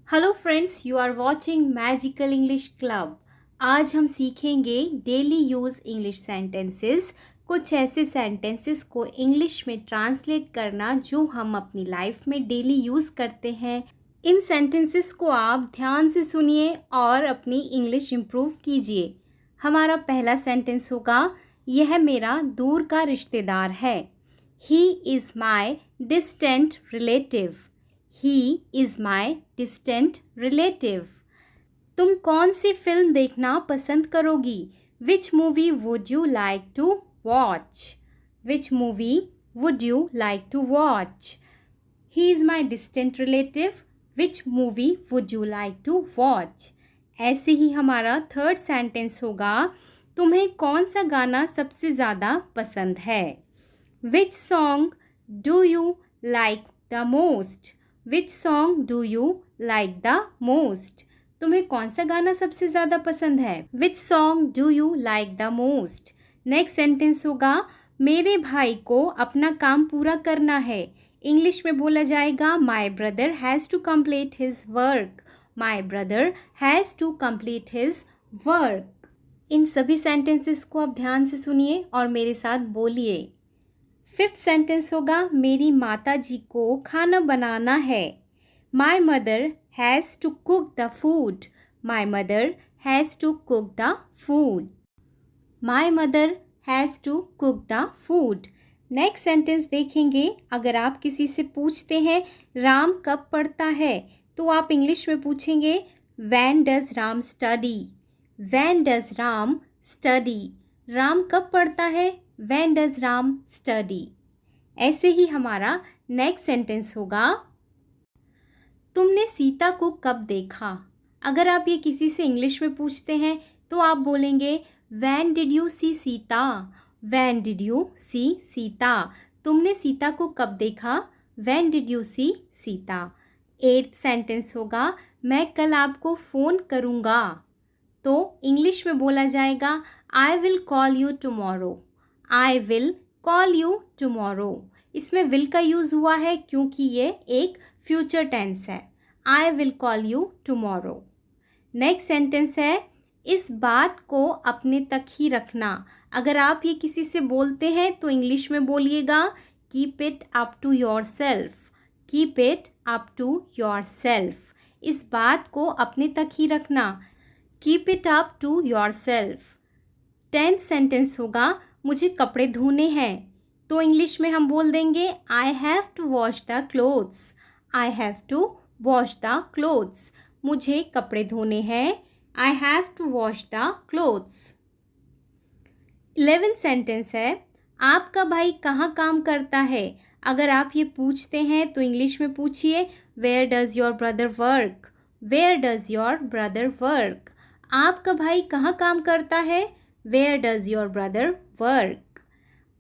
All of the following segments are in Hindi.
Hello friends, you are watching magical English club. आज हम सीखेंगे डेली यूज़ इंग्लिश सेंटेंसेस। कुछ ऐसे सेंटेंसेस को इंग्लिश में ट्रांसलेट करना जो हम अपनी लाइफ में डेली यूज़ करते हैं। इन सेंटेंसेस को आप ध्यान से सुनिए और अपनी इंग्लिश इम्प्रूव कीजिए। हमारा पहला सेंटेंस होगा, यह मेरा दूर का रिश्तेदार है। He is my distant relative. He is my distant relative. तुम कौन सी फिल्म देखना पसंद करोगी? Which movie would you like to watch? Which movie would you like to watch? He is my distant relative. Which movie would you like to watch? ऐसे ही हमारा थर्ड सेंटेंस होगा, तुम्हें कौन सा गाना सबसे ज़्यादा पसंद है? Which song do you like the most? Which song do you like the most? तुम्हें कौन सा गाना सबसे ज़्यादा पसंद है? Which song do you like the most? Next sentence होगा, मेरे भाई को अपना काम पूरा करना है। इंग्लिश में बोला जाएगा, My brother has to complete his work. My brother has to complete his work. इन सभी सेंटेंसेस को आप ध्यान से सुनिए और मेरे साथ बोलिए। फिफ्थ सेंटेंस होगा, मेरी माता जी को खाना बनाना है। My mother has to cook the food. My mother has to cook the food. My mother has to cook the food. Next sentence देखेंगे, अगर आप किसी से पूछते हैं राम कब पढ़ता है, तो आप इंग्लिश में पूछेंगे, van does Ram study. Van does Ram study. Ram कब पढ़ता है? When does Ram study? ऐसे ही हमारा नेक्स्ट सेंटेंस होगा, तुमने सीता को कब देखा? अगर आप ये किसी से इंग्लिश में पूछते हैं तो आप बोलेंगे, When did you see Sita? When did you see Sita? तुमने सीता को कब देखा? When did you see Sita? Eighth sentence होगा, मैं कल आपको फ़ोन करूँगा। तो इंग्लिश में बोला जाएगा, I will call you tomorrow. I will call you tomorrow. इसमें will का यूज़ हुआ है क्योंकि ये एक फ्यूचर टेंस है। I will call you tomorrow. Next sentence है, इस बात को अपने तक ही रखना। अगर आप ये किसी से बोलते हैं तो इंग्लिश में बोलिएगा, keep it up to yourself. Keep it up to yourself. इस बात को अपने तक ही रखना। Keep it up to yourself. 10th sentence होगा, मुझे कपड़े धोने हैं। तो इंग्लिश में हम बोल देंगे, I have to wash the clothes. I have to wash the clothes. मुझे कपड़े धोने हैं। I have to wash the clothes. 11th sentence है, आपका भाई कहाँ काम करता है? अगर आप ये पूछते हैं तो इंग्लिश में पूछिए, where does your brother work? Where does your brother work? आपका भाई कहाँ काम करता है? Where does your brother work?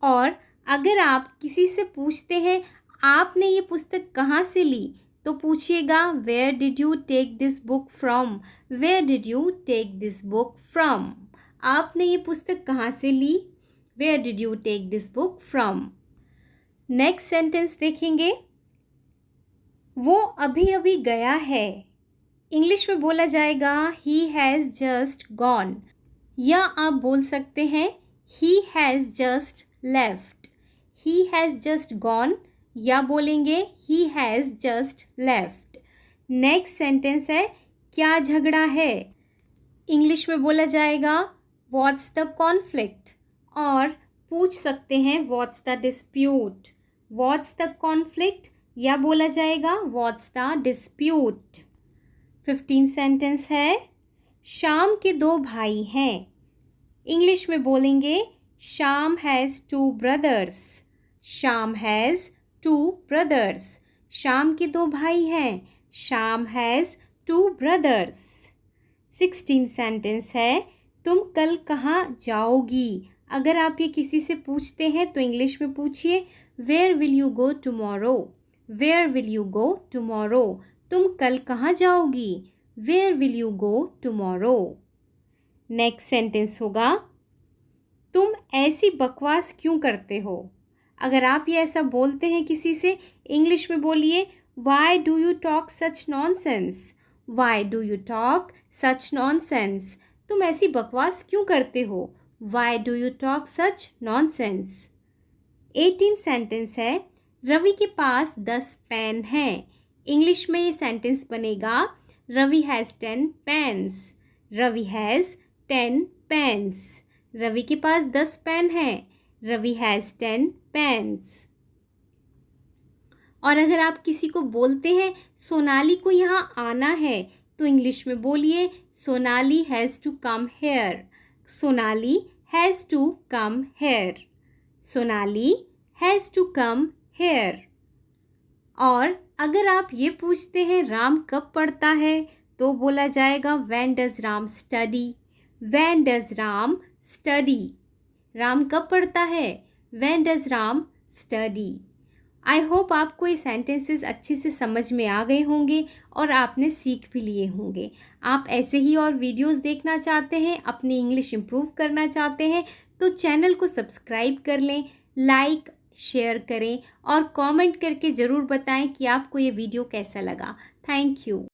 और अगर आप किसी से पूछते हैं आपने ये पुस्तक कहाँ से ली, तो पूछिएगा, where did you take this book from? Where did you take this book from? आपने ये पुस्तक कहाँ से ली? Where did you take this book from? Next sentence देखेंगे, वो अभी अभी गया है। इंग्लिश में बोला जाएगा, ही हैज़ जस्ट गॉन। या आप बोल सकते हैं, he has just left. He has just gone या बोलेंगे he has just left. Next sentence है, क्या झगड़ा है? इंग्लिश में बोला जाएगा, what's the conflict? और पूछ सकते हैं, what's the dispute? What's the conflict? या बोला जाएगा, what's the dispute? 15th sentence है, शाम के दो भाई हैं। इंग्लिश में बोलेंगे, Shyam has two brothers. Shyam has two brothers. Shyam के दो भाई हैं। Shyam has two brothers. 16th sentence है, तुम कल कहाँ जाओगी? अगर आप ये किसी से पूछते हैं तो इंग्लिश में पूछिए, where will you go tomorrow? Where will you go tomorrow? तुम कल कहाँ जाओगी? Where will you go tomorrow? Next sentence होगा, तुम ऐसी बकवास क्यों करते हो? अगर आप ये ऐसा बोलते हैं किसी से, इंग्लिश में बोलिए, why do you talk such nonsense? Why do you talk such nonsense? तुम ऐसी बकवास क्यों करते हो? Why do you talk such nonsense? 18 sentence है, रवि के पास 10 पेन हैं। इंग्लिश में ये सेंटेंस बनेगा, Ravi has 10 pens. Ravi has 10 pens. Ravi के पास 10 पेन हैं। Ravi has 10 pens. और अगर आप किसी को बोलते हैं सोनाली को यहाँ आना है, तो इंग्लिश में बोलिए Sonali has to come here. Sonali has to come here. Sonali has to come here. और अगर आप ये पूछते हैं राम कब पढ़ता है, तो बोला जाएगा when does Ram study. When does Ram study? Ram कब पढ़ता है? When does Ram study? I hope आपको ये सेंटेंसेस अच्छे से समझ में आ गए होंगे और आपने सीख भी लिए होंगे। आप ऐसे ही और वीडियोस देखना चाहते हैं, अपनी इंग्लिश इम्प्रूव करना चाहते हैं, तो चैनल को सब्सक्राइब कर लें, लाइक शेयर करें और कमेंट करके ज़रूर बताएं कि आपको ये वीडियो कैसा लगा। Thank you.